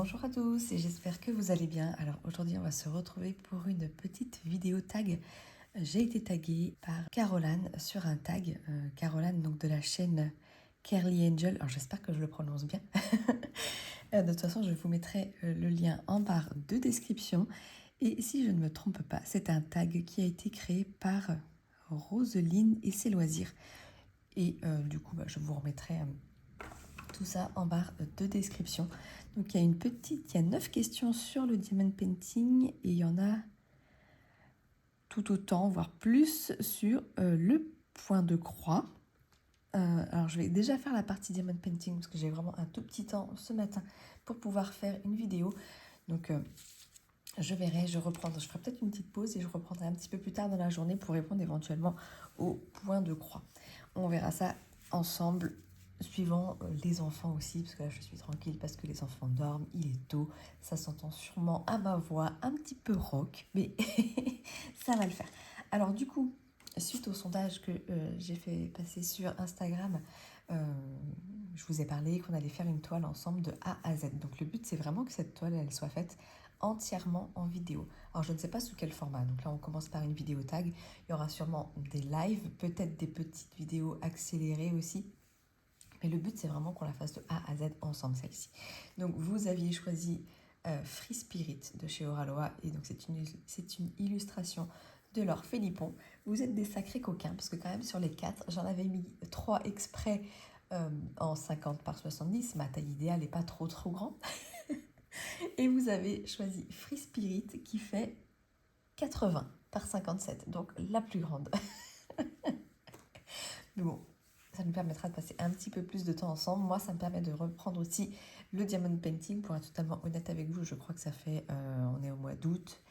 Bonjour à tous et j'espère que vous allez bien. Alors aujourd'hui on va se retrouver pour une petite vidéo tag. J'ai été taguée par Caroline sur un tag. Caroline donc de la chaîne Curly Angel. Alors j'espère que je le prononce bien. De toute façon je vous mettrai le lien en barre de description. Et si je ne me trompe pas, c'est un tag qui a été créé par Roseline et ses loisirs. Et du coup je vous remettrai tout ça en barre de description. Donc il y a 9 questions sur le diamond painting et il y en a tout autant, voire plus sur le point de croix. Alors je vais déjà faire la partie diamond painting parce que j'ai vraiment un tout petit temps ce matin pour pouvoir faire une vidéo. Donc je verrai, je ferai peut-être une petite pause et je reprendrai un petit peu plus tard dans la journée pour répondre éventuellement au point de croix. On verra ça ensemble, suivant les enfants aussi, parce que là je suis tranquille parce que les enfants dorment, il est tôt, ça s'entend sûrement à ma voix, un petit peu rock, mais ça va le faire. Alors du coup, suite au sondage que j'ai fait passer sur Instagram, je vous ai parlé qu'on allait faire une toile ensemble de A à Z. Donc le but c'est vraiment que cette toile elle soit faite entièrement en vidéo. Alors je ne sais pas sous quel format, donc là on commence par une vidéo tag, il y aura sûrement des lives, peut-être des petites vidéos accélérées aussi, mais le but c'est vraiment qu'on la fasse de A à Z ensemble celle-ci. Donc vous aviez choisi Free Spirit de chez Oraloa, et donc c'est une illustration de Laure Philippon. Vous êtes des sacrés coquins, parce que quand même sur les 4, j'en avais mis 3 exprès en 50 par 70, ma taille idéale n'est pas trop grande. Et vous avez choisi Free Spirit qui fait 80 par 57, donc la plus grande. Mais bon, ça nous permettra de passer un petit peu plus de temps ensemble. Moi, ça me permet de reprendre aussi le diamond painting. Pour être totalement honnête avec vous, je crois que ça fait, on est au mois d'août,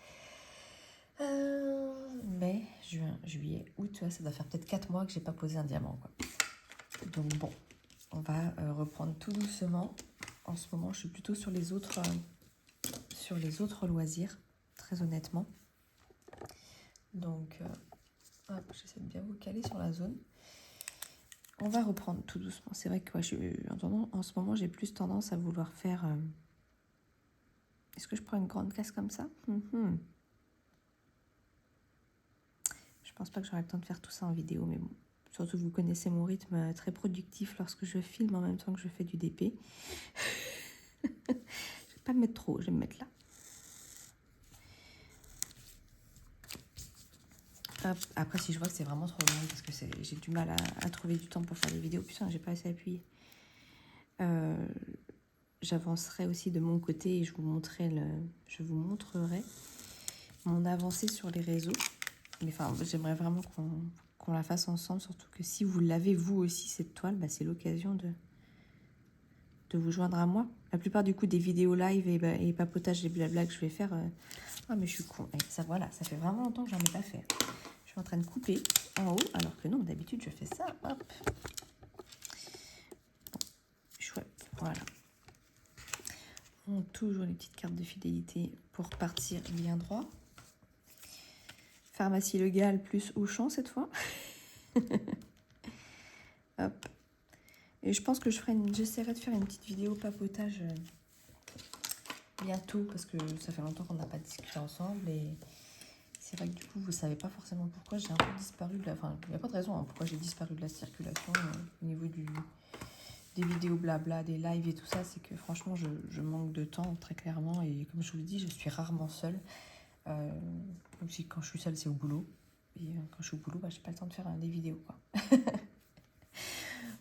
mai, juin, juillet, août, tu vois, ça doit faire peut-être 4 mois que j'ai pas posé un diamant, quoi. Donc bon, on va reprendre tout doucement. En ce moment, je suis plutôt sur les autres loisirs, très honnêtement. Donc, hop, j'essaie de bien vous caler sur la zone. On va reprendre tout doucement. C'est vrai que en ce moment, j'ai plus tendance à vouloir faire... Est-ce que je prends une grande caisse comme ça? Je pense pas que j'aurai le temps de faire tout ça en vidéo, mais bon. Surtout, vous connaissez mon rythme très productif lorsque je filme en même temps que je fais du DP. Je vais pas me mettre trop, je vais me mettre là. Hop. Après, si je vois que c'est vraiment trop long, parce que j'ai du mal à trouver du temps pour faire des vidéos, putain, j'ai pas assez appuyé. J'avancerai aussi de mon côté et je vous montrerai mon avancée sur les réseaux. Mais enfin, j'aimerais vraiment qu'on la fasse ensemble, surtout que si vous l'avez vous aussi cette toile, bah, c'est l'occasion de vous joindre à moi. La plupart du coup des vidéos live et papotage et blabla que je vais faire, ah mais je suis con. Et ça voilà, ça fait vraiment longtemps que j'en ai pas fait. Je suis en train de couper en haut, alors que non, d'habitude je fais ça, hop. Bon, chouette, voilà. On a toujours les petites cartes de fidélité pour partir bien droit. Pharmacie Le Gall plus Auchan cette fois. Hop. Et je pense que j'essaierai de faire une petite vidéo papotage bientôt, parce que ça fait longtemps qu'on n'a pas discuté ensemble et c'est vrai que du coup vous savez pas forcément pourquoi j'ai un peu disparu de la... Enfin, il n'y a pas de raison hein, pourquoi j'ai disparu de la circulation au niveau des vidéos blabla, des lives et tout ça, c'est que franchement je manque de temps très clairement, et comme je vous le dis, je suis rarement seule. Même si quand je suis seule c'est au boulot, et quand je suis au boulot, bah, j'ai pas le temps de faire des vidéos quoi.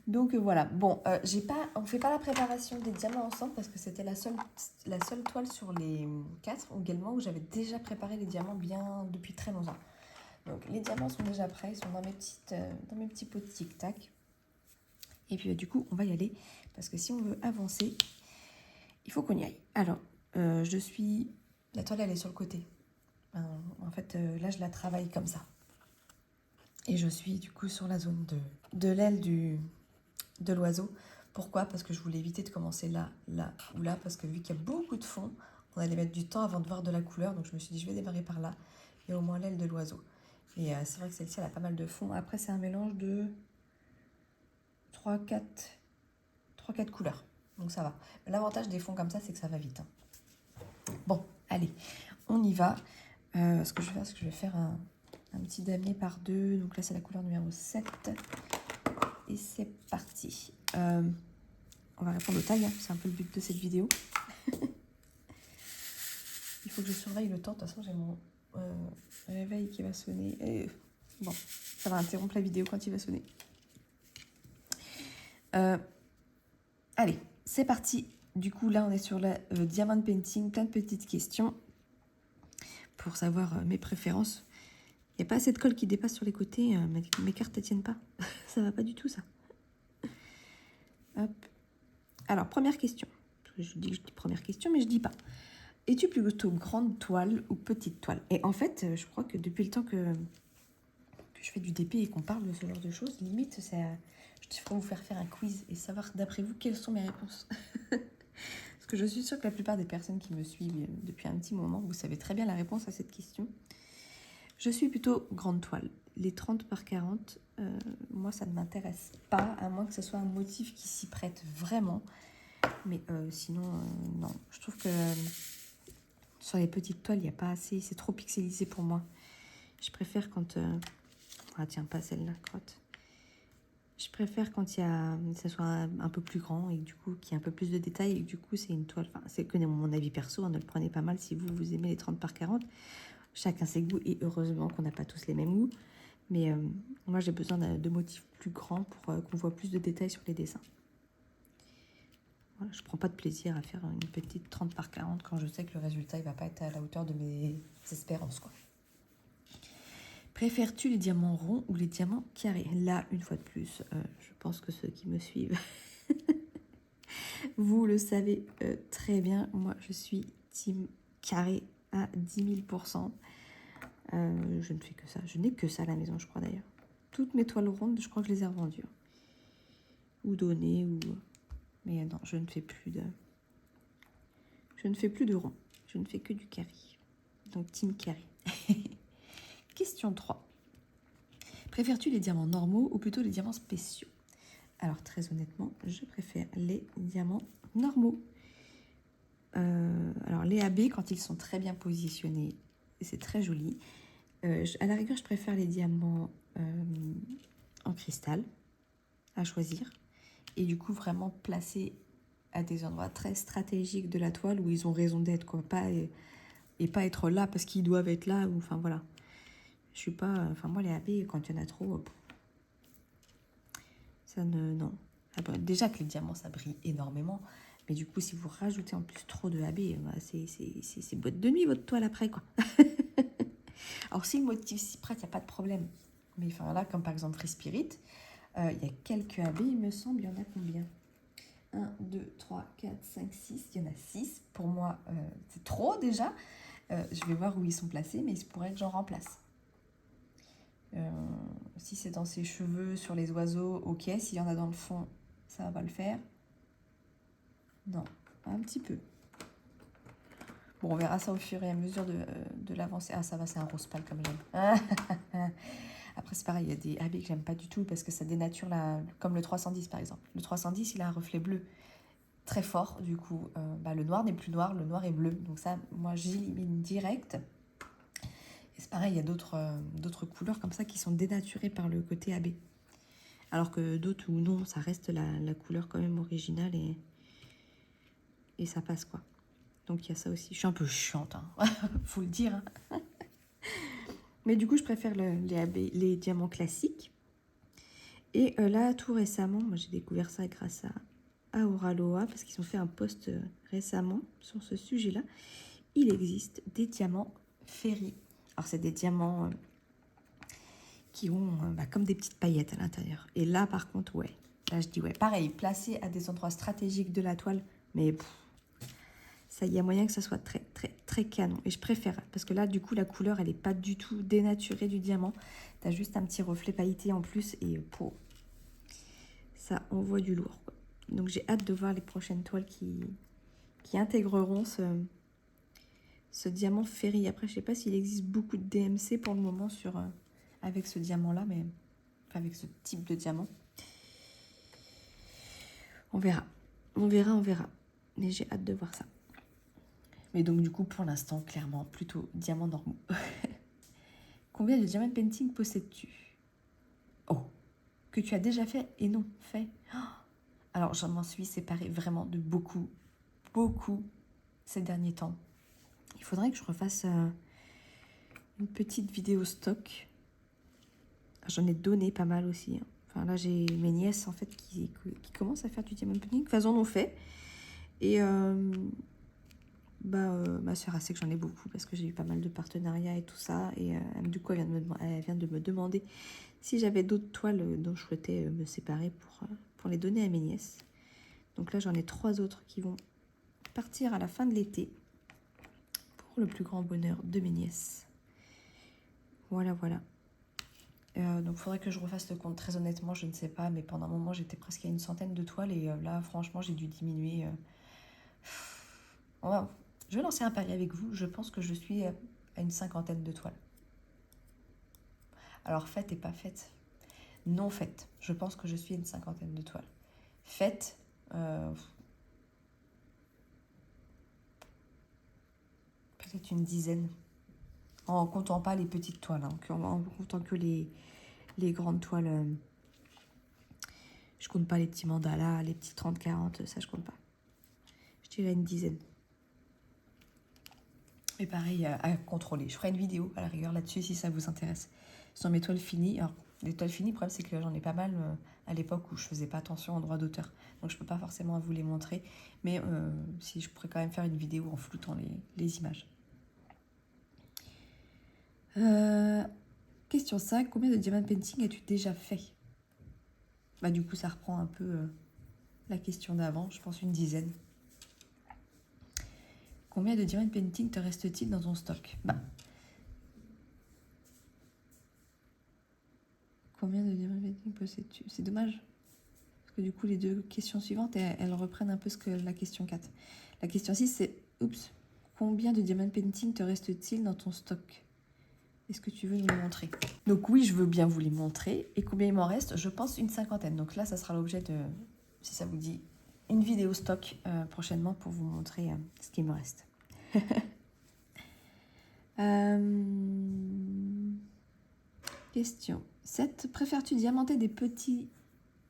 Donc voilà, bon, on fait pas la préparation des diamants ensemble parce que c'était la seule toile sur les 4 également où j'avais déjà préparé les diamants bien depuis très longtemps. Donc les diamants sont déjà prêts, ils sont dans mes petits pots de tic-tac. Et puis du coup, on va y aller parce que si on veut avancer, il faut qu'on y aille. Alors, la toile elle est sur le côté. En fait, là je la travaille comme ça. Et je suis du coup sur la zone de l'aile de l'oiseau. Pourquoi? Parce que je voulais éviter de commencer là, là ou là, parce que vu qu'il y a beaucoup de fond, on allait mettre du temps avant de voir de la couleur, donc je me suis dit je vais démarrer par là, et au moins l'aile de l'oiseau. Et c'est vrai que celle-ci elle a pas mal de fond. Après c'est un mélange de 3-4 couleurs. Donc ça va. L'avantage des fonds comme ça, c'est que ça va vite. Hein. Bon, allez, on y va. Ce que je vais faire, c'est que je vais faire un petit damier par 2. Donc là, c'est la couleur numéro 7. Et c'est parti. On va répondre au tag, hein. C'est un peu le but de cette vidéo. Il faut que je surveille le temps. De toute façon, j'ai mon réveil qui va sonner. Et bon, ça va interrompre la vidéo quand il va sonner. Allez, c'est parti. Du coup, là, on est sur la Diamond Painting. Plein de petites questions pour savoir mes préférences. Il n'y a pas assez de colle qui dépasse sur les côtés. Mes cartes ne tiennent pas. Ça va pas du tout, ça. Hop. Alors, première question. Je dis première question, mais je dis pas. Es-tu plutôt grande toile ou petite toile? Et en fait, je crois que depuis le temps que je fais du DP et qu'on parle de ce genre de choses, limite, je devrais vous faire un quiz et savoir, d'après vous, quelles sont mes réponses. Parce que je suis sûre que la plupart des personnes qui me suivent depuis un petit moment, vous savez très bien la réponse à cette question. Je suis plutôt grande toile. Les 30 par 40, moi, ça ne m'intéresse pas, à moins que ce soit un motif qui s'y prête vraiment. Mais sinon, non. Je trouve que sur les petites toiles, il n'y a pas assez. C'est trop pixelisé pour moi. Je préfère quand... Ah tiens, pas celle-là, crotte. Je préfère quand ça soit un peu plus grand et du coup, qu'il y ait un peu plus de détails et du coup, c'est une toile... Enfin, c'est que mon avis perso, hein, ne le prenez pas mal si vous aimez les 30 par 40. Chacun ses goûts et heureusement qu'on n'a pas tous les mêmes goûts. Mais moi, j'ai besoin de motifs plus grands pour qu'on voit plus de détails sur les dessins. Voilà, je ne prends pas de plaisir à faire une petite 30 par 40 quand je sais que le résultat ne va pas être à la hauteur de mes espérances, quoi. Préfères-tu les diamants ronds ou les diamants carrés? Là, une fois de plus, je pense que ceux qui me suivent, vous le savez très bien. Moi, je suis team carré à 10 000%. Je ne fais que ça. Je n'ai que ça à la maison, je crois d'ailleurs. Toutes mes toiles rondes, je crois que je les ai revendues. Ou données, ou... Mais non, je ne fais plus de... Je ne fais plus de rond. Je ne fais que du carré. Donc, team carré. Question 3. Préfères-tu les diamants normaux ou plutôt les diamants spéciaux? Alors, très honnêtement, je préfère les diamants normaux. Alors, les AB, quand ils sont très bien positionnés, c'est très joli. À la rigueur, je préfère les diamants en cristal à choisir. Et du coup, vraiment placés à des endroits très stratégiques de la toile où ils ont raison d'être, quoi. Et pas être là parce qu'ils doivent être là. Ou, enfin, voilà. Je suis pas... Enfin, moi, les AB, quand il y en a trop... ça ne... Non. Déjà que les diamants, ça brille énormément. Mais du coup, si vous rajoutez en plus trop de AB, bah, c'est boîte de nuit, votre toile, après, quoi. Alors, si le motif s'y prête, il n'y a pas de problème. Mais enfin, là, comme par exemple Free Spirit, il y a quelques AB, il me semble. Il y en a combien? 1, 2, 3, 4, 5, 6. Il y en a 6. Pour moi, c'est trop déjà. Je vais voir où ils sont placés, mais il se pourrait que j'en remplace. Si c'est dans ses cheveux, sur les oiseaux, ok. S'il y en a dans le fond, ça va le faire. Non, un petit peu. Bon, on verra ça au fur et à mesure de l'avancée. Ah, ça va, c'est un rose pâle comme j'aime. Après, c'est pareil, il y a des habits que j'aime pas du tout parce que ça dénature, comme le 310 par exemple. Le 310, il a un reflet bleu très fort. Du coup, le noir n'est plus noir, le noir est bleu. Donc ça, moi, j'élimine direct. Et c'est pareil, il y a d'autres couleurs comme ça qui sont dénaturées par le côté AB. Alors que d'autres, ou non, ça reste la couleur quand même originale et ça passe, quoi. Donc il y a ça aussi. Je suis un peu chiante, hein. Faut le dire. Hein. Mais du coup, je préfère les diamants classiques. Et là, tout récemment, moi j'ai découvert ça grâce à Auraloa, parce qu'ils ont fait un post récemment sur ce sujet-là. Il existe des diamants ferry. Alors c'est des diamants qui ont comme des petites paillettes à l'intérieur. Et là, par contre, ouais. Là, je dis ouais. Pareil, placé à des endroits stratégiques de la toile, mais... ça, il y a moyen que ça soit très, très, très canon. Et je préfère, parce que là, du coup, la couleur, elle n'est pas du tout dénaturée du diamant. Tu as juste un petit reflet pailleté en plus et pour ça envoie du lourd, quoi. Donc, j'ai hâte de voir les prochaines toiles qui intégreront ce diamant ferry. Après, je ne sais pas s'il existe beaucoup de DMC pour le moment avec ce diamant-là, mais enfin, avec ce type de diamant. On verra. On verra, on verra. Mais j'ai hâte de voir ça. Mais donc du coup, pour l'instant, clairement, plutôt diamants normaux. Combien de diamant painting possèdes-tu? Oh, que tu as déjà fait et non fait. Oh, alors, je m'en suis séparée vraiment de beaucoup, beaucoup ces derniers temps. Il faudrait que je refasse une petite vidéo stock. J'en ai donné pas mal aussi. Enfin, là, j'ai mes nièces, en fait, qui commencent à faire du diamond painting. Enfin, elles en ont fait. Et ma soeur a sait que j'en ai beaucoup parce que j'ai eu pas mal de partenariats et tout ça. Et du coup, elle vient de me demander si j'avais d'autres toiles dont je souhaitais me séparer pour les donner à mes nièces. Donc là, j'en ai 3 autres qui vont partir à la fin de l'été pour le plus grand bonheur de mes nièces. Voilà, voilà. Donc il faudrait que je refasse le compte. Très honnêtement, je ne sais pas, mais pendant un moment, j'étais presque à une centaine de toiles et là, franchement, j'ai dû diminuer. Je vais lancer un pari avec vous. Je pense que je suis à une cinquantaine de toiles. Alors, faites et pas faites. Non faites. Je pense que je suis à une cinquantaine de toiles. Faites. Peut-être une dizaine. En comptant pas les petites toiles. Hein, en comptant que les grandes toiles. Je compte pas les petits mandalas, les petits 30-40. Ça, je compte pas. Je dirais une dizaine. Mais pareil, à contrôler. Je ferai une vidéo à la rigueur là-dessus si ça vous intéresse. Sur mes toiles finies. Alors, les toiles finies, le problème c'est que j'en ai pas mal à l'époque où je faisais pas attention aux droits d'auteur. Donc je peux pas forcément vous les montrer. Mais si je pourrais quand même faire une vidéo en floutant les images. Question 5. Combien de diamond painting as-tu déjà fait? Bah du coup ça reprend un peu la question d'avant. Je pense une dizaine. Combien de diamond painting te reste-t-il dans ton stock? Combien de diamond painting possèdes-tu? C'est dommage. Parce que du coup, les 2 questions suivantes, elles reprennent un peu ce que la question 4. La question 6, c'est... Oups. Combien de diamond painting te reste-t-il dans ton stock? Est-ce que tu veux nous les montrer? Donc oui, je veux bien vous les montrer. Et combien il m'en reste? Je pense une cinquantaine. Donc là, ça sera l'objet de, si ça vous dit, une vidéo stock prochainement pour vous montrer ce qu'il me reste. Question 7. Préfères-tu diamanter des petits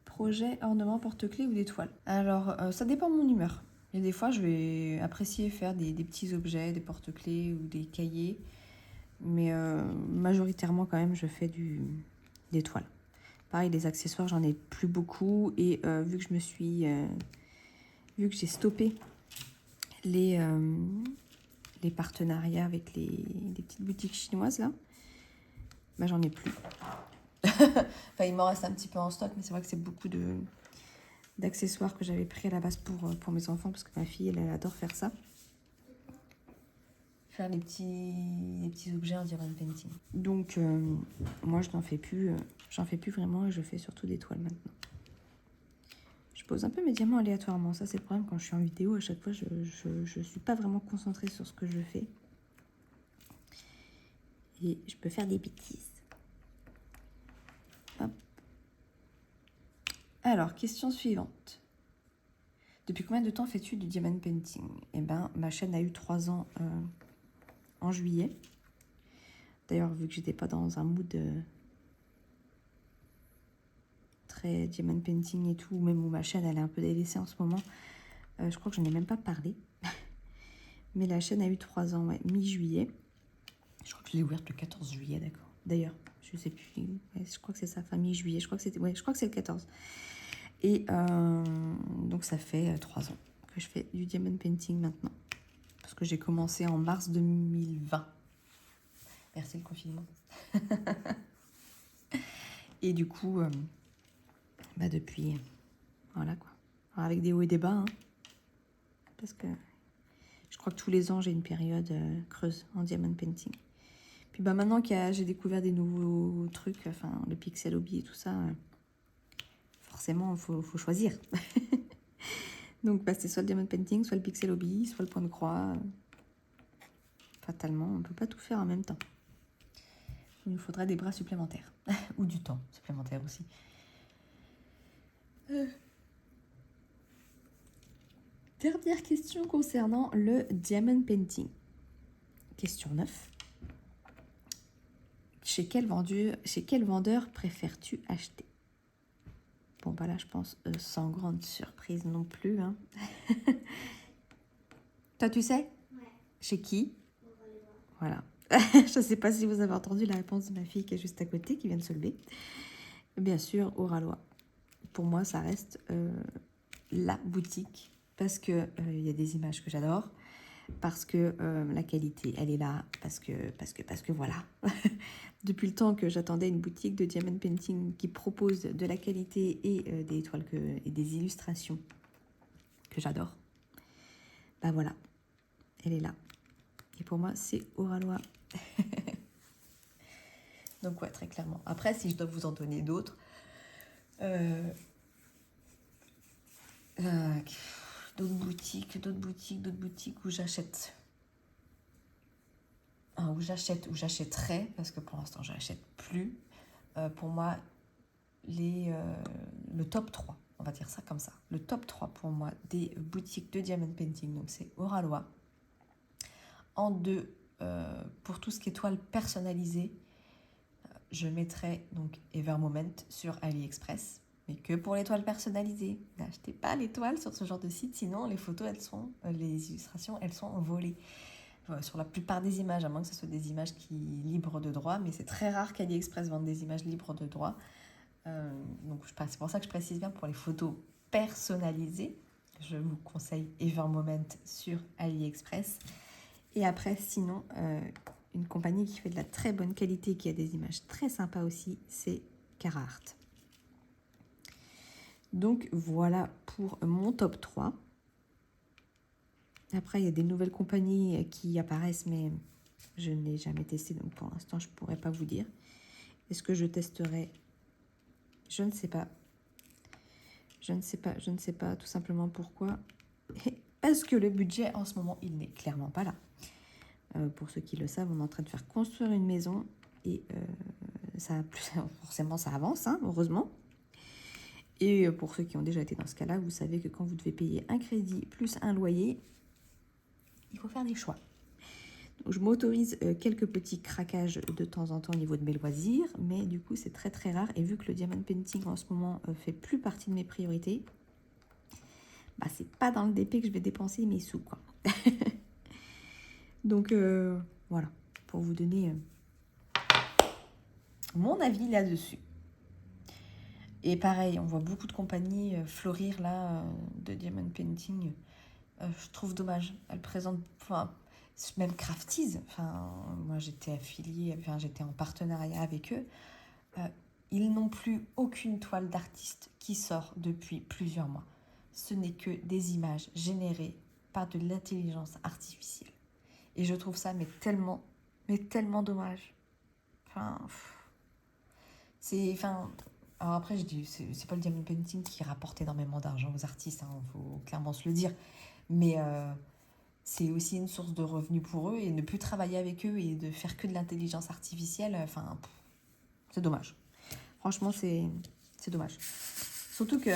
projets, ornements, porte-clés ou des toiles? Alors, ça dépend de mon humeur. Il y a des fois, je vais apprécier faire des petits objets, des porte-clés ou des cahiers. Mais majoritairement, quand même, je fais des toiles. Pareil, les accessoires, j'en ai plus beaucoup. Et vu que j'ai stoppé les partenariats avec les petites boutiques chinoises, là, j'en ai plus. Enfin, il m'en reste un petit peu en stock, mais c'est vrai que c'est beaucoup d'accessoires que j'avais pris à la base pour mes enfants, parce que ma fille, elle adore faire ça. Faire les petits objets en diamond painting. Donc, moi, je n'en fais plus. J'en fais plus vraiment et je fais surtout des toiles maintenant. Je pose un peu mes diamants aléatoirement. Ça, c'est le problème quand je suis en vidéo. À chaque fois, je ne suis pas vraiment concentrée sur ce que je fais. Et je peux faire des bêtises. Hop. Alors, question suivante. Depuis combien de temps fais-tu du diamond painting? Eh bien, ma chaîne a eu 3 ans en juillet. D'ailleurs, vu que j'étais pas dans un mood très diamond painting et tout, même où ma chaîne elle est un peu délaissée en ce moment, je crois que je n'en ai même pas parlé. Mais la chaîne a eu 3 ans, ouais, mi-juillet. Je crois que je l'ai ouverte le 14 juillet, d'accord. D'ailleurs, je sais plus, ouais, je crois que c'est ça, fin mi-juillet, je crois que c'est le 14. Et donc ça fait 3 ans que je fais du diamond painting maintenant. Parce que j'ai commencé en mars 2020. Merci le confinement. Et du coup, depuis, voilà quoi. Alors avec des hauts et des bas, hein, parce que je crois que tous les ans, j'ai une période creuse en diamond painting. Puis maintenant que j'ai découvert des nouveaux trucs, enfin le pixel hobby et tout ça, forcément, il faut choisir. Donc c'est soit le diamond painting, soit le pixel hobby, soit le point de croix. Fatalement, on ne peut pas tout faire en même temps. Il nous faudrait des bras supplémentaires. Ou du temps supplémentaire aussi. Dernière question concernant le diamond painting. Question 9. Chez quel vendeur préfères-tu acheter? Bon, bah là, je pense sans grande surprise non plus. Hein. Toi, tu sais? Ouais. Chez qui? Voilà. Je ne sais pas si vous avez entendu la réponse de ma fille qui est juste à côté, qui vient de se lever. Bien sûr, Oralois. Pour moi, ça reste la boutique parce que y a des images que j'adore, parce que la qualité, elle est là, parce que voilà. Depuis le temps que j'attendais une boutique de diamond painting qui propose de la qualité et des toiles et des illustrations que j'adore, bah voilà, elle est là. Et pour moi, c'est Oralois. Donc ouais, très clairement. Après, si je dois vous en donner d'autres, d'autres boutiques où j'achète. Où j'achèterais, parce que pour l'instant, je n'achète plus. Pour moi, le top 3, on va dire ça comme ça. Le top 3 pour moi des boutiques de diamond painting, donc c'est Oralois. En 2, pour tout ce qui est toile personnalisée, je mettrais donc Evermoment sur AliExpress, mais que pour les toiles personnalisées. N'achetez pas les toiles sur ce genre de site, sinon les photos, les illustrations, elles sont volées. Sur la plupart des images, à moins que ce soit des images qui libres de droit, mais c'est très rare qu'AliExpress vende des images libres de droit. Donc c'est pour ça que je précise bien pour les photos personnalisées. Je vous conseille Evermoment sur AliExpress. Et après, sinon, une compagnie qui fait de la très bonne qualité, qui a des images très sympas aussi, c'est Carhartt. Donc voilà pour mon top 3. Après, il y a des nouvelles compagnies qui apparaissent, mais je ne l'ai jamais testé, donc pour l'instant, je ne pourrais pas vous dire. Est-ce que je testerai? Je ne sais pas. Je ne sais pas tout simplement pourquoi. Parce que le budget, en ce moment, il n'est clairement pas là. Pour ceux qui le savent, on est en train de faire construire une maison et forcément, ça avance, hein, heureusement. Et pour ceux qui ont déjà été dans ce cas-là, vous savez que quand vous devez payer un crédit plus un loyer, il faut faire des choix. Donc, je m'autorise quelques petits craquages de temps en temps au niveau de mes loisirs, mais du coup, c'est très très rare. Et vu que le diamond painting en ce moment fait plus partie de mes priorités, bah, c'est pas dans le DP que je vais dépenser mes sous, quoi. Donc, voilà, pour vous donner mon avis là-dessus. Et pareil, on voit beaucoup de compagnies fleurir là, de diamond painting. Je trouve dommage. Elles présentent, même Crafties, moi j'étais affiliée, j'étais en partenariat avec eux. Ils n'ont plus aucune toile d'artiste qui sort depuis plusieurs mois. Ce n'est que des images générées par de l'intelligence artificielle. Et je trouve ça tellement dommage. Alors après, je dis, c'est pas le diamond painting qui rapporte énormément d'argent aux artistes, hein, faut clairement se le dire. Mais c'est aussi une source de revenus pour eux, et ne plus travailler avec eux et de faire que de l'intelligence artificielle, c'est dommage. Franchement, c'est dommage. Surtout que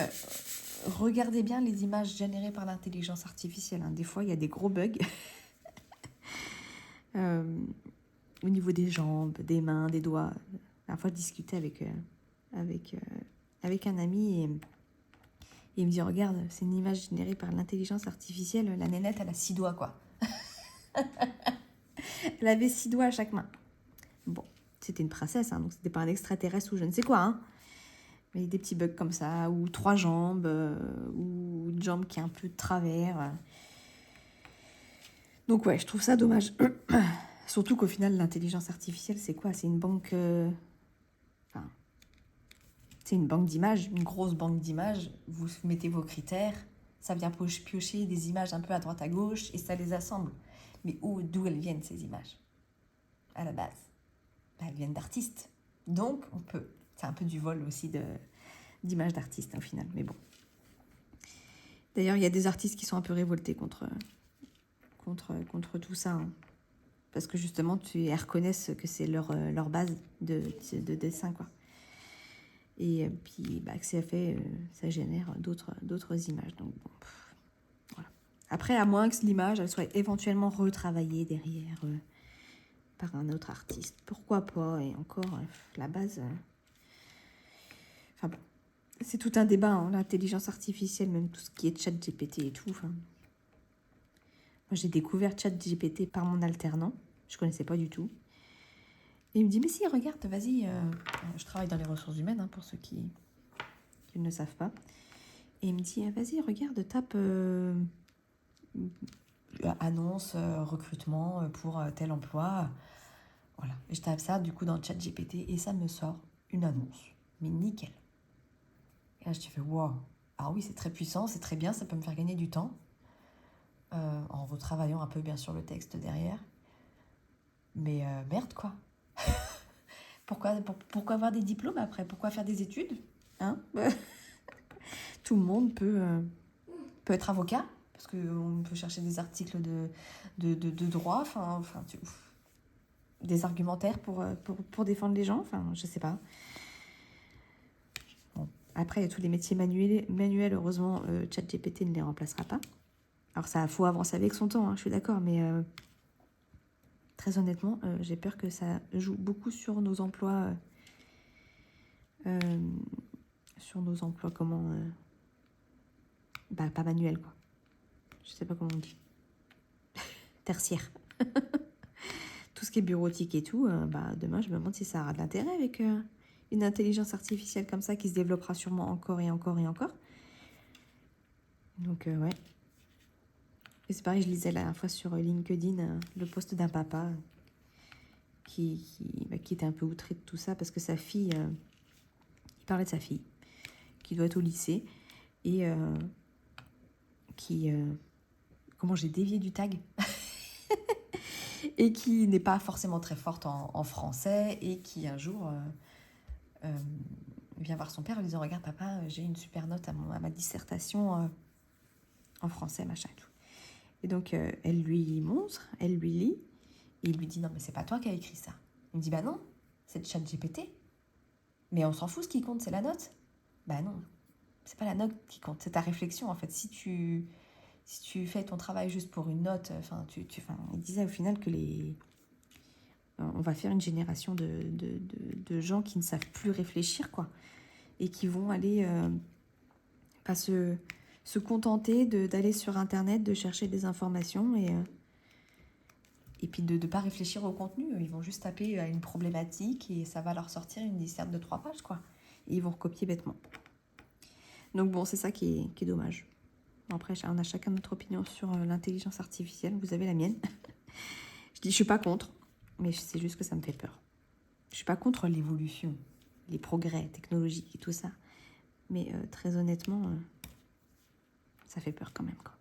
regardez bien les images générées par l'intelligence artificielle. Hein. Des fois, il y a des gros bugs au niveau des jambes, des mains, des doigts. La fois, je discutais avec un ami et il me dit, regarde, c'est une image générée par l'intelligence artificielle. La nénette, elle a 6 doigts, quoi. Elle avait 6 doigts à chaque main. Bon, c'était une princesse, hein, donc c'était pas un extraterrestre ou je ne sais quoi. Hein. Mais des petits bugs comme ça, ou 3 jambes, ou une jambe qui est un peu de travers. Donc ouais, je trouve ça dommage. Surtout qu'au final, l'intelligence artificielle, c'est quoi? C'est une banque... c'est une banque d'images, une grosse banque d'images. Vous mettez vos critères, ça vient piocher des images un peu à droite à gauche et ça les assemble. Mais d'où elles viennent ces images? À la base, elles viennent d'artistes. Donc, c'est un peu du vol aussi d'images d'artistes au final, mais bon. D'ailleurs, il y a des artistes qui sont un peu révoltés contre tout ça. Hein. Parce que justement, elles reconnaissent que c'est leur base de dessin, quoi. Et puis, que ça fait, ça génère d'autres images. Donc, bon, voilà. Après, à moins que l'image elle soit éventuellement retravaillée derrière par un autre artiste. Pourquoi pas? Et encore, la base... Enfin bon, c'est tout un débat, hein, l'intelligence artificielle, même tout ce qui est ChatGPT et tout. Moi, j'ai découvert ChatGPT par mon alternant. Je connaissais pas du tout. Et il me dit, mais si, regarde, vas-y. Je travaille dans les ressources humaines, hein, pour ceux qui ne savent pas. Et il me dit, vas-y, regarde, tape annonce, recrutement pour tel emploi. Voilà. Et je tape ça, du coup, dans ChatGPT et ça me sort une annonce. Mais nickel. Et là, je me fais, wow. Ah oui, c'est très puissant, c'est très bien, ça peut me faire gagner du temps. En retravaillant un peu, bien sûr, le texte derrière. Mais merde, quoi. Pourquoi avoir des diplômes après? Pourquoi faire des études, hein? Tout le monde peut être avocat, parce qu'on peut chercher des articles de droit, des argumentaires pour défendre les gens, enfin, je sais pas. Bon. Après, il y a tous les métiers manuels heureusement, ChatGPT ne les remplacera pas. Alors, ça, faut avancer avec son temps, hein, je suis d'accord, mais très honnêtement, j'ai peur que ça joue beaucoup sur nos emplois, comment... pas manuels, quoi. Je sais pas comment on dit. Tertiaire. Tout ce qui est bureautique et tout, demain, je me demande si ça aura de l'intérêt avec une intelligence artificielle comme ça qui se développera sûrement encore et encore et encore. Donc, ouais. Et c'est pareil, je lisais la dernière fois sur LinkedIn le post d'un papa qui était un peu outré de tout ça parce que sa fille, il parlait de sa fille qui doit être au lycée et comment j'ai dévié du tag et qui n'est pas forcément très forte en français et qui un jour vient voir son père en lui disant, regarde papa, j'ai une super note à ma dissertation en français, machin et tout. Et donc elle lui montre, elle lui lit et il lui dit, non mais c'est pas toi qui as écrit ça. Il me dit, bah non, c'est le ChatGPT. Mais on s'en fout, ce qui compte c'est la note. Bah non, c'est pas la note qui compte, c'est ta réflexion en fait. Si tu fais ton travail juste pour une note, il disait au final que on va faire une génération de gens qui ne savent plus réfléchir, quoi, et qui vont aller se contenter d'aller sur Internet, de chercher des informations et puis de ne pas réfléchir au contenu. Ils vont juste taper à une problématique et ça va leur sortir une disserte de 3 pages, quoi. Et ils vont recopier bêtement. Donc bon, c'est ça qui est dommage. Après, on a chacun notre opinion sur l'intelligence artificielle. Vous avez la mienne. Je suis pas contre, mais c'est juste que ça me fait peur. Je suis pas contre l'évolution, les progrès technologiques et tout ça. Mais très honnêtement, ça fait peur quand même, quoi.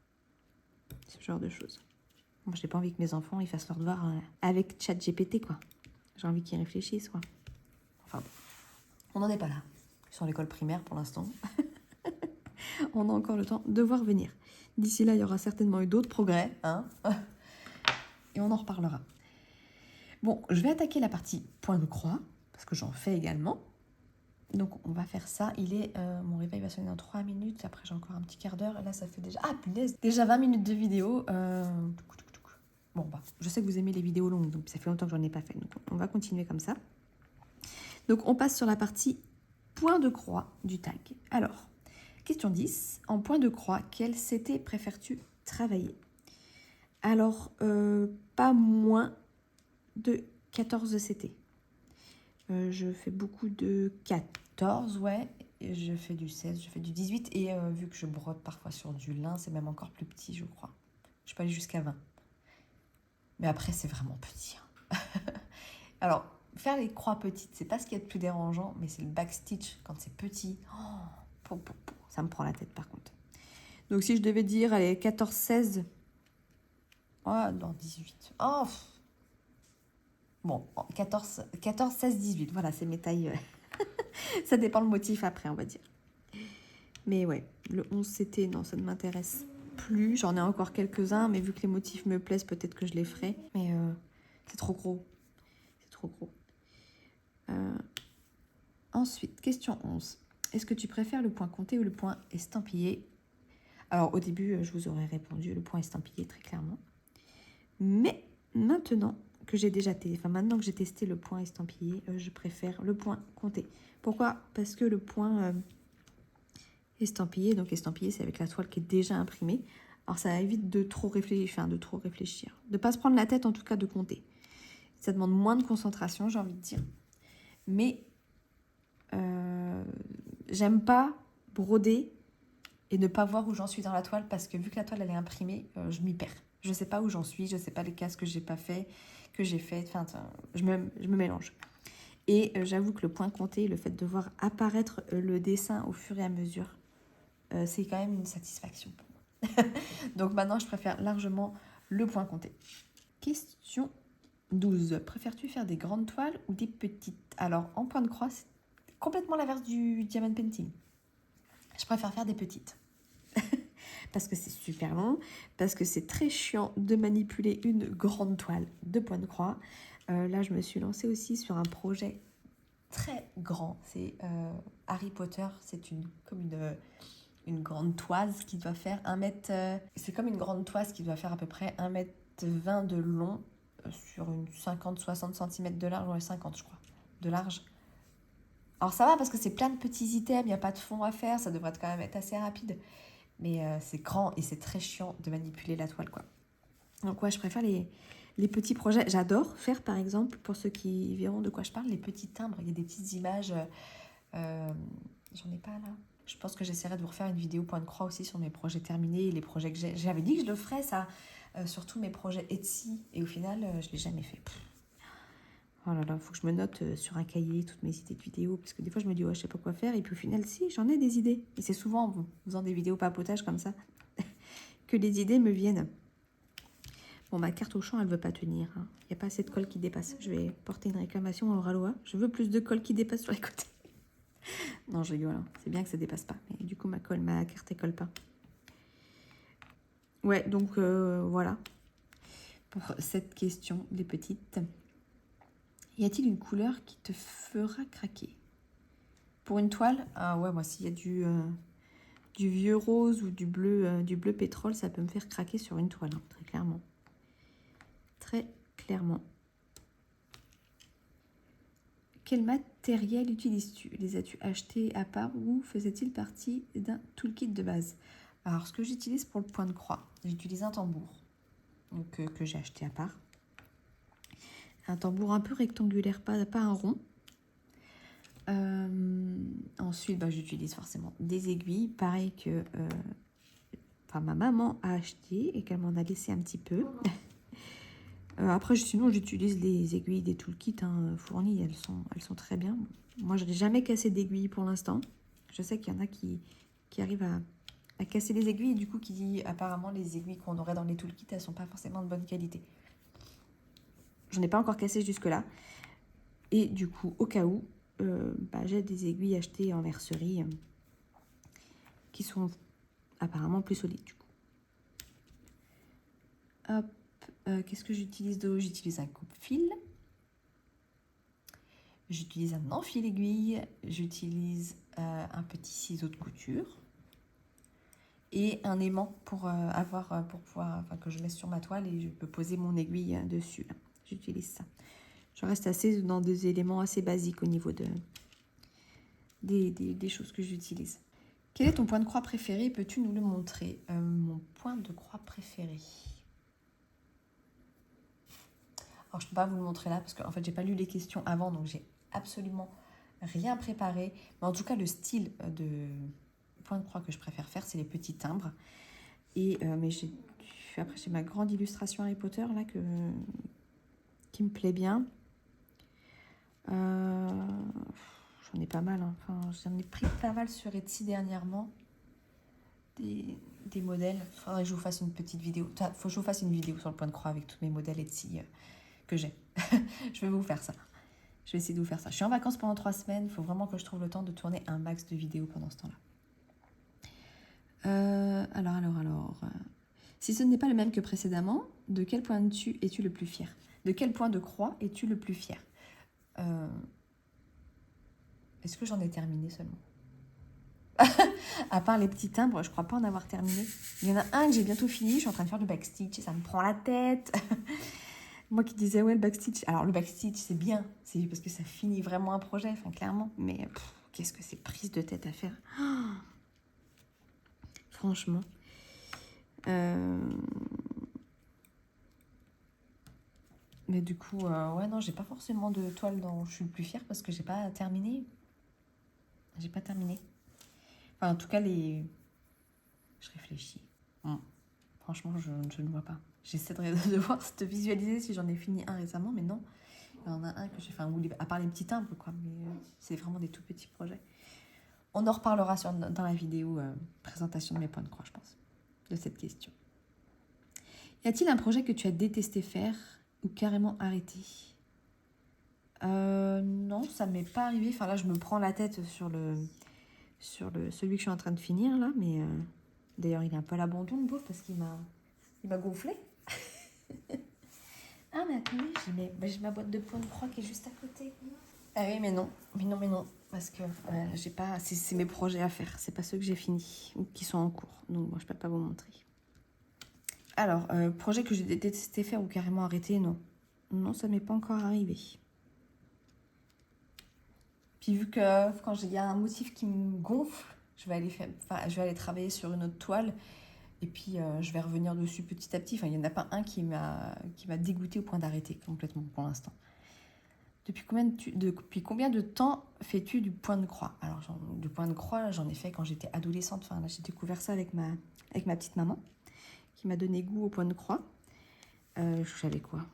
Ce genre de choses. Moi, j'ai pas envie que mes enfants ils fassent leur devoir avec ChatGPT, quoi. J'ai envie qu'ils réfléchissent, quoi. Enfin bon, on n'en est pas là. Ils sont à l'école primaire pour l'instant. On a encore le temps de voir venir. D'ici là, il y aura certainement eu d'autres progrès, hein. Et on en reparlera. Bon, je vais attaquer la partie point de croix, parce que j'en fais également. Donc, on va faire ça. Mon réveil va sonner dans 3 minutes. Après, j'ai encore un petit quart d'heure. Et là, ça fait déjà... Ah, punaise, déjà 20 minutes de vidéo. Bon, je sais que vous aimez les vidéos longues, donc ça fait longtemps que j'en ai pas fait. Donc, on va continuer comme ça. Donc, on passe sur la partie point de croix du tag. Alors, question 10. En point de croix, quel CT préfères-tu travailler? Alors, pas moins de 14 CT. Je fais beaucoup de 14, ouais. Et je fais du 16, je fais du 18. Et vu que je brode parfois sur du lin, c'est même encore plus petit, je crois. Je peux aller jusqu'à 20. Mais après, c'est vraiment petit. Hein. Alors, faire les croix petites, c'est pas ce qu'il y a de plus dérangeant, mais c'est le backstitch quand c'est petit. Oh, ça me prend la tête par contre. Donc, si je devais dire, allez, 14, 16. Oh, non, 18. Oh, bon, 14, 16, 18. Voilà, c'est mes tailles. Ça dépend le motif après, on va dire. Mais ouais, le 11 CT, non, ça ne m'intéresse plus. J'en ai encore quelques-uns, mais vu que les motifs me plaisent, peut-être que je les ferai. Mais c'est trop gros. C'est trop gros. Ensuite, question 11. Est-ce que tu préfères le point compté ou le point estampillé? Alors au début, je vous aurais répondu le point estampillé très clairement. Mais maintenant que j'ai déjà maintenant que j'ai testé le point estampillé, je préfère le point compté. Pourquoi? Parce que le point estampillé, donc estampillé, c'est avec la toile qui est déjà imprimée. Alors ça évite de trop réfléchir, de pas se prendre la tête en tout cas de compter. Ça demande moins de concentration, j'ai envie de dire. Mais j'aime pas broder et ne pas voir où j'en suis dans la toile parce que vu que la toile elle est imprimée, je m'y perds. Je sais pas où j'en suis, je sais pas les cases que j'ai pas fait, que j'ai fait, enfin je me mélange. Et j'avoue que le point compté, le fait de voir apparaître le dessin au fur et à mesure, c'est quand même une satisfaction pour moi. Donc maintenant, je préfère largement le point compté. Question 12. Préfères-tu faire des grandes toiles ou des petites? Alors, en point de croix, c'est complètement l'inverse du diamond painting. Je préfère faire des petites. Parce que c'est super long, parce que c'est très chiant de manipuler une grande toile de point de croix. Là, je me suis lancée aussi sur un projet très grand. C'est Harry Potter, c'est comme une grande toise qui doit faire 1 mètre... c'est comme une grande toise qui doit faire à peu près 1,20 m de long sur une 50-60 cm de large, ouais 50 je crois, de large. Alors ça va parce que c'est plein de petits items, il n'y a pas de fond à faire, ça devrait quand même être assez rapide. Mais c'est grand et c'est très chiant de manipuler la toile, quoi. Donc ouais, je préfère les petits projets. J'adore faire, par exemple, pour ceux qui verront de quoi je parle, les petits timbres. Il y a des petites images. J'en ai pas là. Je pense que j'essaierai de vous refaire une vidéo point de croix aussi sur mes projets terminés et les projets que j'ai. J'avais dit que je le ferais, ça, sur tous mes projets Etsy. Et au final, je ne l'ai jamais fait. Oh là là, il faut que je me note sur un cahier toutes mes idées de vidéos. Parce que des fois, je me dis, ouais, je sais pas quoi faire. Et puis au final, si, j'en ai des idées. Et c'est souvent en faisant des vidéos papotage comme ça que les idées me viennent. Bon, ma carte au champ, elle ne veut pas tenir. Il n'y a pas assez de colle qui dépasse. Je vais porter une réclamation au Ralois. Je veux plus de colle qui dépasse sur les côtés. Non, je rigole. Hein. C'est bien que ça ne dépasse pas. Mais du coup, ma carte, elle colle pas. Ouais, donc voilà. Pour cette question, les petites. Y a-t-il une couleur qui te fera craquer? Pour une toile, ah ouais, moi, s'il y a du vieux rose ou du bleu pétrole, ça peut me faire craquer sur une toile, hein, très clairement. Très clairement. Quel matériel utilises-tu? Les as-tu achetés à part ou faisait-il partie d'un toolkit de base? Alors, ce que j'utilise pour le point de croix, j'utilise un tambour donc, que j'ai acheté à part. Un tambour un peu rectangulaire, pas un rond. Ensuite, j'utilise forcément des aiguilles, pareil que ma maman a acheté et qu'elle m'en a laissé un petit peu. Après, sinon, j'utilise les aiguilles des toolkits fournis, elles sont très bien. Moi, je n'ai jamais cassé d'aiguilles pour l'instant. Je sais qu'il y en a qui arrivent à casser les aiguilles et du coup, qui dit apparemment les aiguilles qu'on aurait dans les toolkits, elles ne sont pas forcément de bonne qualité. Je n'ai pas encore cassé jusque-là. Et du coup, au cas où, j'ai des aiguilles achetées en mercerie qui sont apparemment plus solides du coup. Hop, qu'est-ce que j'utilise d'autre? J'utilise un coupe-fil. J'utilise un enfile-aiguille. J'utilise un petit ciseau de couture. Et un aimant pour pouvoir que je mette sur ma toile et je peux poser mon aiguille dessus. J'utilise ça. Je reste assez dans des éléments assez basiques au niveau des choses que j'utilise. Quel est ton point de croix préféré? Peux-tu nous le montrer? Mon point de croix préféré. Alors, je ne peux pas vous le montrer là parce que en fait, j'ai pas lu les questions avant, donc j'ai absolument rien préparé. Mais en tout cas, le style de point de croix que je préfère faire, c'est les petits timbres. Et après, j'ai ma grande illustration Harry Potter là qui me plaît bien. J'en ai pas mal. Hein. Enfin, j'en ai pris pas mal sur Etsy dernièrement. Des modèles. Il faudrait que je vous fasse une petite vidéo. Il faut que je vous fasse une vidéo sur le point de croix avec tous mes modèles Etsy que j'ai. Je vais vous faire ça. Je vais essayer de vous faire ça. Je suis en vacances pendant 3 semaines. Il faut vraiment que je trouve le temps de tourner un max de vidéos pendant ce temps-là. Alors. Si ce n'est pas le même que précédemment, de quel point es-tu le plus fier? De quel point de croix es-tu le plus fier? Est-ce que j'en ai terminé seulement? À part les petits timbres, je crois pas en avoir terminé. Il y en a un que j'ai bientôt fini, je suis en train de faire le backstitch et ça me prend la tête. Moi qui disais, ouais, le backstitch. Alors, le backstitch, c'est bien, c'est parce que ça finit vraiment un projet, enfin, clairement. Mais qu'est-ce que c'est prise de tête à faire. Franchement. Mais du coup, ouais, non, j'ai pas forcément de toile dont je suis le plus fière parce que j'ai pas terminé. J'ai pas terminé. Enfin, en tout cas, les... Je réfléchis. Franchement, je ne vois pas. J'essaie de voir, de visualiser si j'en ai fini un récemment, mais non. Il y en a un que j'ai fait, à part les petits timbres, quoi. Mais c'est vraiment des tout petits projets. On en reparlera dans la vidéo présentation de mes points de croix, je pense, de cette question. Y a-t-il un projet que tu as détesté faire ou carrément arrêté? Non, ça m'est pas arrivé. Enfin là, je me prends la tête sur celui que je suis en train de finir là, mais d'ailleurs, il est un peu à l'abandon le beau parce qu'il m'a gonflé. Ah mais attendez, j'ai ma boîte de points de croix qui est juste à côté. Ah oui, mais non, parce que j'ai pas, c'est mes projets à faire, c'est pas ceux que j'ai finis ou qui sont en cours, donc moi je peux pas vous montrer. Alors, projet que j'ai détesté faire ou carrément arrêté, non. Non, ça m'est pas encore arrivé. Puis vu que quand il y a un motif qui me gonfle, je vais aller travailler sur une autre toile et puis je vais revenir dessus petit à petit. Enfin, il n'y en a pas un qui m'a dégoûté au point d'arrêter complètement pour l'instant. Depuis combien de temps fais-tu du point de croix? Alors, du point de croix, j'en ai fait quand j'étais adolescente. Enfin, là, j'ai découvert ça avec ma petite maman qui m'a donné goût au point de croix. J'avais quoi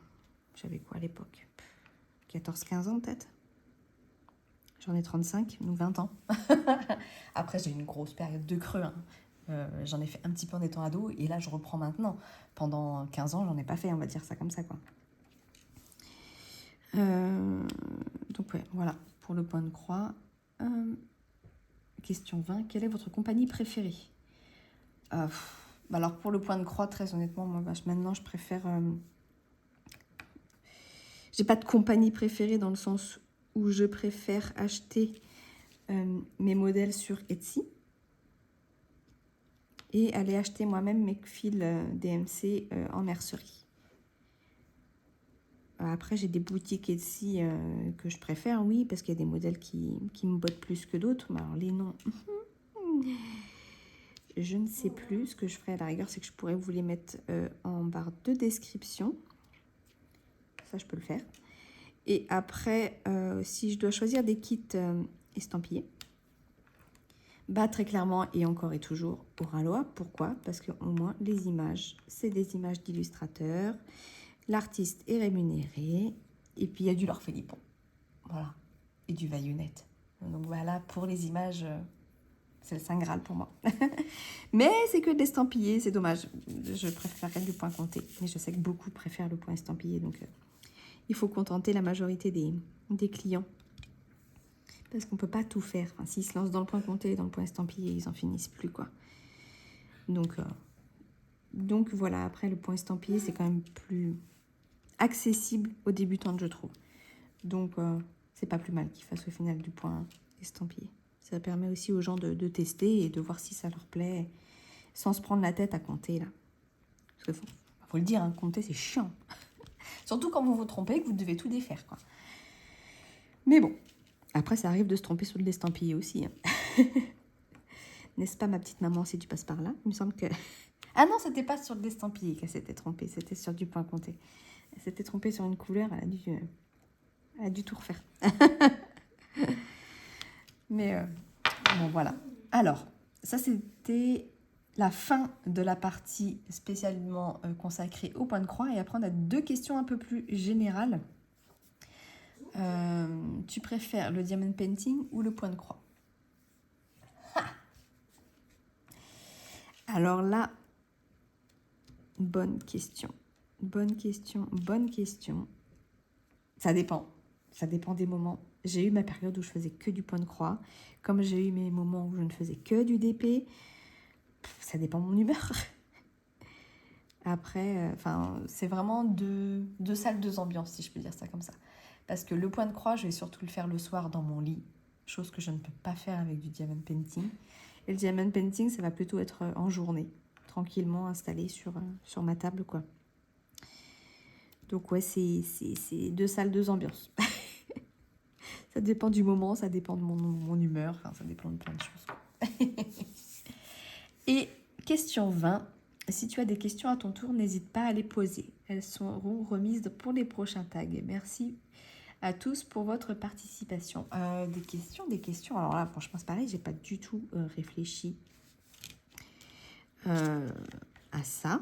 à l'époque? 14-15 ans peut-être. J'en ai 35, donc 20 ans. Après, j'ai eu une grosse période de creux. J'en ai fait un petit peu en étant ado et là, je reprends maintenant. Pendant 15 ans, j'en ai pas fait, on va dire ça comme ça, quoi. Donc, ouais, voilà, pour le point de croix. Question 20. Quelle est votre compagnie préférée? Alors, pour le point de croix, très honnêtement, moi, maintenant, je préfère... J'ai pas de compagnie préférée dans le sens où je préfère acheter mes modèles sur Etsy et aller acheter moi-même mes fils DMC en mercerie. Après, j'ai des boutiques Etsy que je préfère, oui, parce qu'il y a des modèles qui me bottent plus que d'autres. Mais alors, les noms, je ne sais plus. Ce que je ferais à la rigueur, c'est que je pourrais vous les mettre en barre de description. Ça, je peux le faire. Et après, si je dois choisir des kits estampillés, bah très clairement, et encore et toujours, Oralois. Pourquoi? Parce qu'au moins, les images, c'est des images d'illustrateurs. L'artiste est rémunéré. Et puis, il y a du Laure Philippon. Voilà. Et du Vaillonnette. Donc voilà, pour les images, c'est le Saint Graal pour moi. Mais c'est que de l'estampillé, c'est dommage. Je préférerais du point compté. Mais je sais que beaucoup préfèrent le point estampillé. Donc, il faut contenter la majorité des clients. Parce qu'on ne peut pas tout faire. Enfin, s'ils se lancent dans le point compté et dans le point estampillé, ils n'en finissent plus, quoi. Donc voilà, après, le point estampillé, c'est quand même plus accessible aux débutantes, je trouve. Donc, c'est pas plus mal qu'ils fassent au final du point estampillé. Ça permet aussi aux gens de tester et de voir si ça leur plaît, sans se prendre la tête à compter, là. Parce qu'il faut le dire, hein, compter, c'est chiant. Surtout quand vous vous trompez, que vous devez tout défaire, quoi. Mais bon, après, ça arrive de se tromper sur de l'estampillé aussi. Hein. N'est-ce pas, ma petite maman, si tu passes par là? Il me semble que... Ah non, c'était pas sur de l'estampillé qu'elle s'était trompée, c'était sur du point compté. Elle s'était trompée sur une couleur, elle a dû tout refaire. Mais bon, voilà. Alors, ça, c'était la fin de la partie spécialement consacrée au point de croix. Et après, on a 2 questions un peu plus générales. Tu préfères le diamond painting ou le point de croix? Alors là, bonne question. Ça dépend des moments. J'ai eu ma période où je faisais que du point de croix. Comme j'ai eu mes moments où je ne faisais que du DP. Ça dépend de mon humeur. Après, c'est vraiment deux salles, 2 ambiances, si je peux dire ça comme ça. Parce que le point de croix, je vais surtout le faire le soir dans mon lit. Chose que je ne peux pas faire avec du diamond painting. Et le diamond painting, ça va plutôt être en journée, tranquillement installé sur ma table, quoi. Donc ouais, c'est 2 salles, 2 ambiances. Ça dépend du moment, ça dépend de mon humeur, enfin ça dépend de plein de choses, quoi. Et question 20. Si tu as des questions à ton tour, n'hésite pas à les poser. Elles seront remises pour les prochains tags. Merci à tous pour votre participation. Des questions. Alors là, franchement, c'est pareil, j'ai pas du tout réfléchi à ça.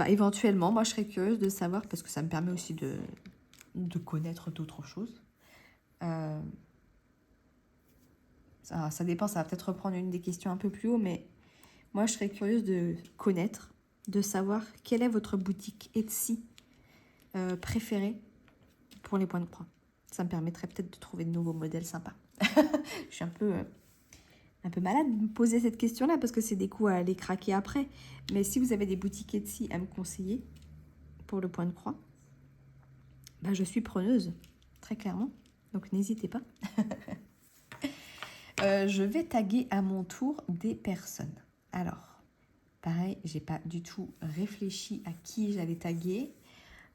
Éventuellement, moi, je serais curieuse de savoir, parce que ça me permet aussi de connaître d'autres choses. Ça dépend, ça va peut-être reprendre une des questions un peu plus haut, mais moi, je serais curieuse de connaître, de savoir quelle est votre boutique Etsy préférée pour les points de croix. Ça me permettrait peut-être de trouver de nouveaux modèles sympas. Je suis un peu malade de me poser cette question-là parce que c'est des coups à aller craquer après. Mais si vous avez des boutiques Etsy à me conseiller pour le point de croix, je suis preneuse, très clairement. Donc n'hésitez pas. Je vais taguer à mon tour des personnes. Alors, pareil, j'ai pas du tout réfléchi à qui j'allais taguer.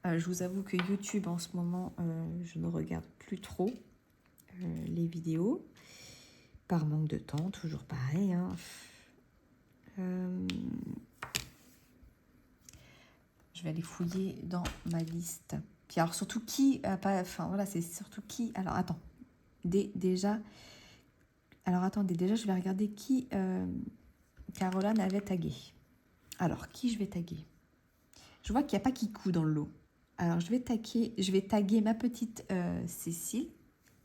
Je vous avoue que YouTube, en ce moment, je ne regarde plus trop les vidéos. Par manque de temps, toujours pareil. Hein. Je vais aller fouiller dans ma liste. Puis alors, surtout qui... c'est surtout qui... Alors, attends. Déjà... Alors, attendez. Déjà, je vais regarder qui Caroline avait tagué. Alors, qui je vais taguer? Je vois qu'il n'y a pas Kikou dans le lot. Alors, je vais taguer ma petite Cécile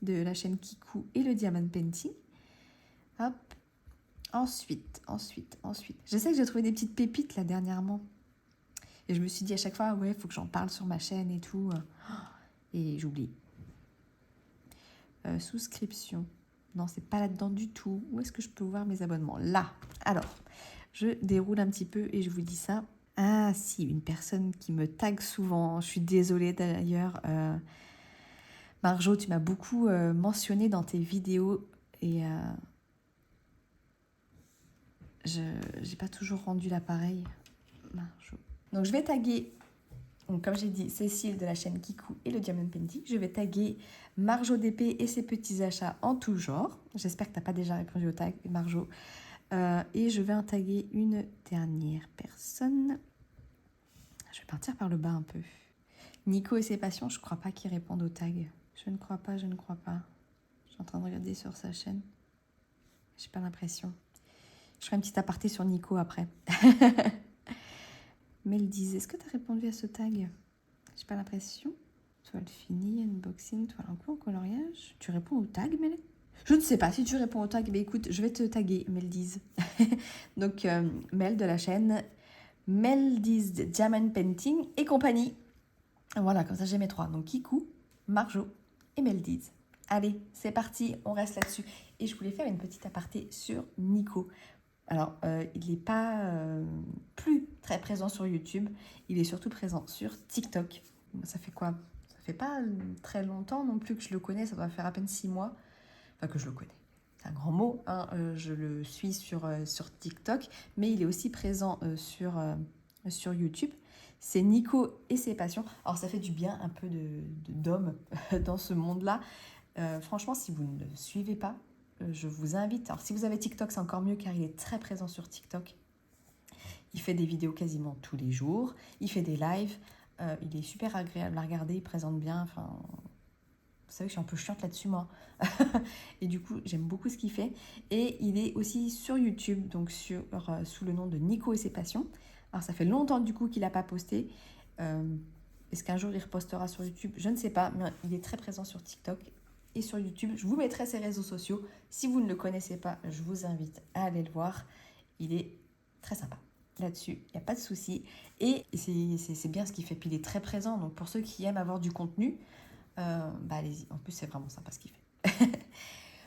de la chaîne Kikou et le Diamond Painting. Hop. Ensuite. Je sais que j'ai trouvé des petites pépites là dernièrement. Et je me suis dit à chaque fois, ouais, il faut que j'en parle sur ma chaîne et tout. Et j'oublie. Souscription. Non, c'est pas là-dedans du tout. Où est-ce que je peux voir mes abonnements? Là. Alors, je déroule un petit peu et je vous dis ça. Ah si, une personne qui me tague souvent. Je suis désolée d'ailleurs. Marjo, tu m'as beaucoup mentionné dans tes vidéos et j'ai pas toujours rendu l'appareil. Marjo. Donc je vais taguer, comme j'ai dit, Cécile de la chaîne Kikou et le Diamond Painting. Je vais taguer Marjo DP et ses petits achats en tout genre. J'espère que tu n'as pas déjà répondu au tag, Marjo. Et je vais en taguer une dernière personne. Je vais partir par le bas un peu. Nico et ses passions, je ne crois pas qu'il réponde au tag. Je ne crois pas. Je suis en train de regarder sur sa chaîne. J'ai pas l'impression. Je ferai un petit aparté sur Nico après. Meldiz, est-ce que tu as répondu à ce tag? J'ai pas l'impression. Toile finie, unboxing, toile en cours, coloriage. Tu réponds au tag, Mel? Je ne sais pas si tu réponds au tag. Mais écoute, je vais te taguer, Meldiz. Donc, Mel de la chaîne Meldiz Diamond Painting et compagnie. Voilà, comme ça j'ai mes 3. Donc, Kikou, Marjo et Meldiz. Allez, c'est parti, on reste là-dessus. Et je voulais faire une petite aparté sur Nico. Alors, il n'est pas plus très présent sur YouTube. Il est surtout présent sur TikTok. Ça fait quoi? Ça fait pas très longtemps non plus que je le connais. Ça doit faire à peine 6 mois. Enfin, que je le connais. C'est un grand mot. Hein. Je le suis sur TikTok. Mais il est aussi présent sur YouTube. C'est Nico et ses passions. Alors, ça fait du bien un peu d'homme dans ce monde-là. Franchement, si vous ne le suivez pas, je vous invite. Alors, si vous avez TikTok, c'est encore mieux car il est très présent sur TikTok. Il fait des vidéos quasiment tous les jours. Il fait des lives. Il est super agréable à regarder. Il présente bien. Enfin, vous savez que je suis un peu chiante là-dessus, moi. Et du coup, j'aime beaucoup ce qu'il fait. Et il est aussi sur YouTube, donc sous le nom de Nico et ses passions. Alors, ça fait longtemps du coup qu'il n'a pas posté. Est-ce qu'un jour il repostera sur YouTube? Je ne sais pas, mais il est très présent sur TikTok et sur YouTube. Je vous mettrai ses réseaux sociaux. Si vous ne le connaissez pas, je vous invite à aller le voir. Il est très sympa. Là-dessus, il n'y a pas de souci. Et c'est bien ce qu'il fait. Puis il est très présent. Donc pour ceux qui aiment avoir du contenu, allez-y. En plus, c'est vraiment sympa ce qu'il fait.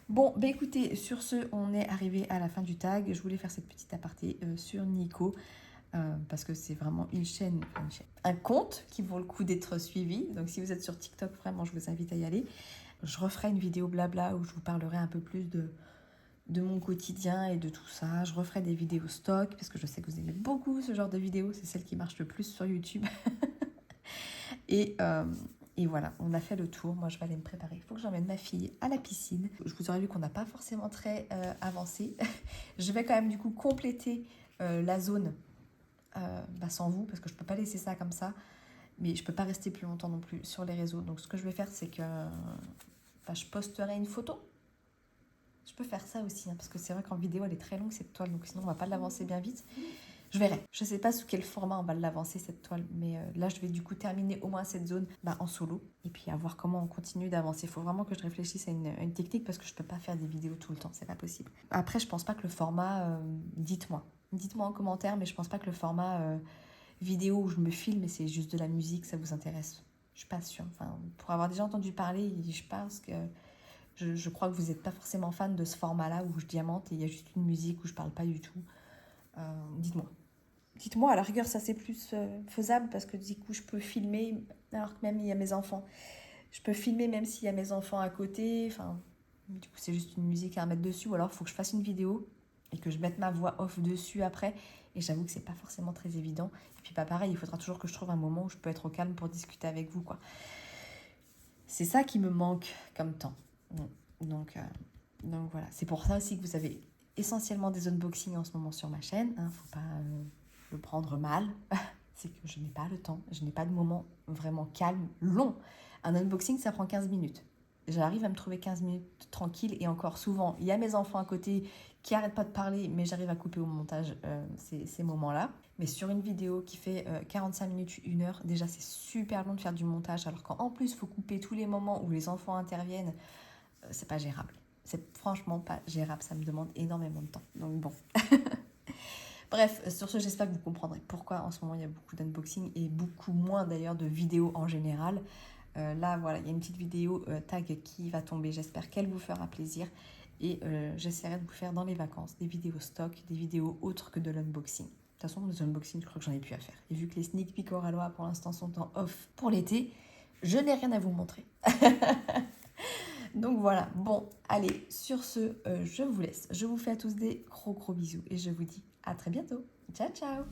Bon, écoutez, sur ce, on est arrivé à la fin du tag. Je voulais faire cette petite aparté sur Nico. Parce que c'est vraiment une chaîne, un compte qui vaut le coup d'être suivi. Donc si vous êtes sur TikTok, vraiment, je vous invite à y aller. Je referai une vidéo blabla où je vous parlerai un peu plus de mon quotidien et de tout ça. Je referai des vidéos stock parce que je sais que vous aimez beaucoup ce genre de vidéos. C'est celle qui marche le plus sur YouTube. Et, euh, et voilà, on a fait le tour. Moi, je vais aller me préparer. Il faut que j'emmène ma fille à la piscine. Je vous aurais vu qu'on n'a pas forcément très avancé. Je vais quand même du coup compléter la zone sans vous parce que je ne peux pas laisser ça comme ça. Mais je ne peux pas rester plus longtemps non plus sur les réseaux. Donc ce que je vais faire, c'est que je posterai une photo. Je peux faire ça aussi, hein, parce que c'est vrai qu'en vidéo, elle est très longue cette toile. Donc sinon, on ne va pas l'avancer bien vite. Je verrai. Je ne sais pas sous quel format on va l'avancer cette toile. Mais là, je vais du coup terminer au moins cette zone en solo. Et puis à voir comment on continue d'avancer. Il faut vraiment que je réfléchisse à une technique parce que je ne peux pas faire des vidéos tout le temps. C'est pas possible. Après, je ne pense pas que le format... dites-moi. Dites-moi en commentaire, mais je ne pense pas que le format... vidéo où je me filme et c'est juste de la musique, ça vous intéresse? Je suis pas sûre. Enfin, pour avoir déjà entendu parler, je pense que je crois que vous n'êtes pas forcément fan de ce format-là où je diamante et il y a juste une musique où je parle pas du tout. Dites-moi. Dites-moi, à la rigueur, ça c'est plus faisable parce que du coup, je peux filmer alors que même il y a mes enfants. Je peux filmer même s'il y a mes enfants à côté. Enfin, du coup, c'est juste une musique à mettre dessus ou alors il faut que je fasse une vidéo et que je mette ma voix off dessus après. Et j'avoue que c'est pas forcément très évident. Et puis pas pareil, il faudra toujours que je trouve un moment où je peux être au calme pour discuter avec vous, quoi. C'est ça qui me manque comme temps. Donc voilà. C'est pour ça aussi que vous avez essentiellement des unboxings en ce moment sur ma chaîne. Hein. Faut pas le prendre mal. C'est que je n'ai pas le temps. Je n'ai pas de moment vraiment calme, long. Un unboxing, ça prend 15 minutes. J'arrive à me trouver 15 minutes tranquille et encore souvent, il y a mes enfants à côté qui n'arrêtent pas de parler, mais j'arrive à couper au montage ces moments-là. Mais sur une vidéo qui fait 45 minutes, 1 heure, déjà c'est super long de faire du montage, alors qu'en plus, il faut couper tous les moments où les enfants interviennent, c'est pas gérable. C'est franchement pas gérable, ça me demande énormément de temps. Donc bon. Bref, sur ce, j'espère que vous comprendrez pourquoi en ce moment il y a beaucoup d'unboxing et beaucoup moins d'ailleurs de vidéos en général. Là, voilà, il y a une petite vidéo tag qui va tomber. J'espère qu'elle vous fera plaisir. Et j'essaierai de vous faire dans les vacances des vidéos stock, des vidéos autres que de l'unboxing. De toute façon, les unboxings, je crois que j'en ai plus à faire. Et vu que les sneak peeks Oralois pour l'instant sont en off pour l'été, je n'ai rien à vous montrer. Donc voilà, bon, allez, sur ce, je vous laisse. Je vous fais à tous des gros bisous et je vous dis à très bientôt. Ciao, ciao!